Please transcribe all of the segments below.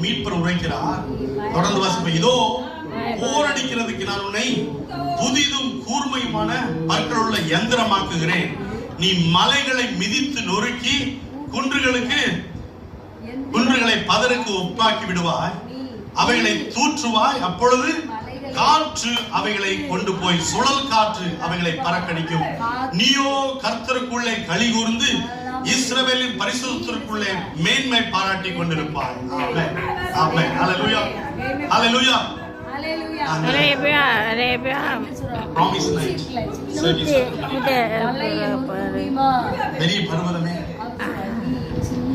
மீட்பர் உரைக்கிறார். தொடர்ந்து வாசிப்போம். இதோ போரடிக்கிறதுக்கு நான் உன்னை புதிதும் கூர்மையுமான பற்களுள்ள யந்திரமாக்குகிறேன். நீ மலைகளை மிதித்து நொறுக்கி குன்றுகளை பதருக்கு ஒப்பாக்கி விடுவாய். அவைகளை தூற்றுவாய். அப்பொழுது காற்று அவைகளை கொண்டு போய் சுழல் காற்று அவைகளை பறக்கடிக்கும். நீயோ கர்த்தருக்குள்ளே களி கூர்ந்து இஸ்ரவேலின் பரிசுத்தருக்குள்ளே மேன்மை பாராட்டி கொண்டிருப்பாய். ஆமென், ஆமென். ஹல்லேலூயா, ஹல்லேலூயா, ஹல்லேலூயா. Promise night service. பெரிய பர்வதமே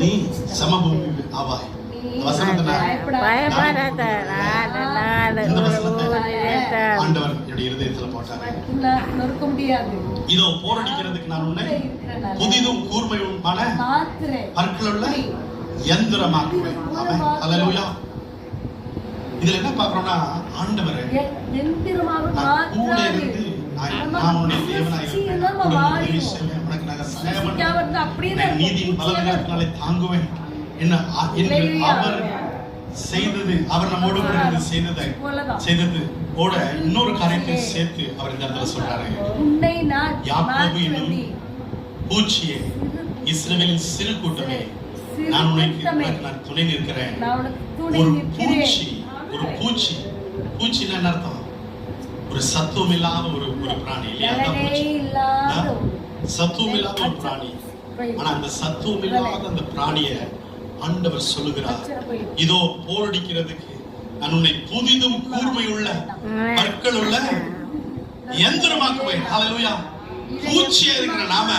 நீ சமபூமி ஆவாய். ஆண்டவர் என்னுடைய இருதயத்துல போட்டாரு. இதோ போரடிக்கிறதுக்கு நான் உன்னை புதிதும் கூர்மையுமான பற்களுள்ள யந்திரமாக்குவேன். ஆமென், ஹல்லேலூயா. இதுல என்ன பாக்குறோம்னா, ஆண்டவர் கூட இருந்து நான் உன்னுடைய தேவனாய் உனக்கு நாங்க சகாயம் நீதியின் பலவீனத்தினாலே தாங்குவேன் என்ன அவர் செய்தது. அவர் நம்மோடு செய்தது ஓட இன்னொரு காரியத்தை சேர்த்து அவர் இந்த இடத்துல சொல்றாரு. யாக்கோபு என்னும் பூச்சியே, இஸ்ரவேலின் சிறு கூட்டமே, நான் உனக்கு துணை நிற்கிறேன். ஒரு பூச்சி என்ன அர்த்தம்? ஒரு சத்துவம் இல்லாத ஒரு பிராணி இல்லையா? சத்துவம் இல்லாத ஒரு பிராணி. ஆனா அந்த சத்துவம் இல்லாத அந்த பிராணிய ஆண்டவர் சொல்லுகிறார், இதோ போரடிக்கிறதுக்கு நான் உன்னை புதிதும் கூர்மையுள்ள பற்கள் உள்ள யந்திரமாக்குவேன். ஹல்லேலூயா. பூச்சியா இருக்கிற நாம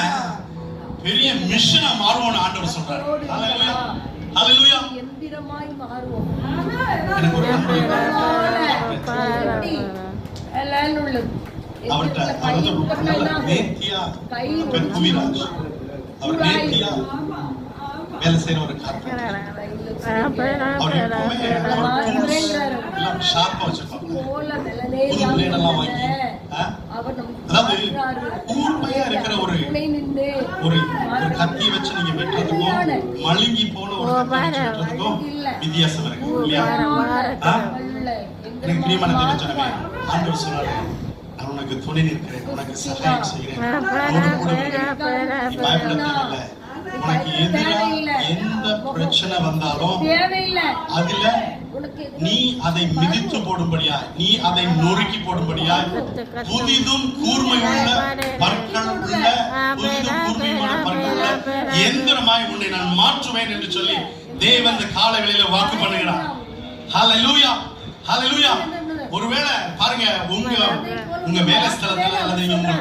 பெரிய மிஷனா மாறுவோம்னு ஆண்டவர் சொல்றாரு. ஹல்லேலூயா, ஹல்லேலூயா. யந்திரமாய் மாறுவோம். எனக்கு ஒரு நேர்த்தியா வேலை செய்யற ஒரு ஷார்ப்பா வச்சிருப்பாங்க. அதாவது கூர்மையா இருக்கிற ஒரு கத்தி வச்சு நீங்க வெட்டுறதுக்கும் மழுங்கி போன ஒரு வெட்டுறதுக்கும் வித்தியாசம் இருக்கு இல்லையா? எனக்கு பிரியமான தேவஜனமே, ஆண்டவர் சொல்றாரு, நான் உனக்கு துணை நிற்கிறேன், உனக்கு சகாயம் செய்கிறேன். உனக்கு எந்த பிரச்சனை வந்தாலும் அதுல நீ அதை மிதித்து போடும்படியா, நீ அதை நொறுக்கி போடும்படியா, புதிதும் கூர்மையுள்ள பற்கள் உள்ள எந்திரமாய் உன்னை நான் மாற்றுவேன் என்று சொல்லி தேவன் இந்த காலங்களில வாக்கு பண்ணுகிறார். ஹல்லேலூயா, ஹல்லேலூயா. ஒருவேளை பாருங்க, உங்க வேலை ஸ்தலத்துல அல்லது உங்க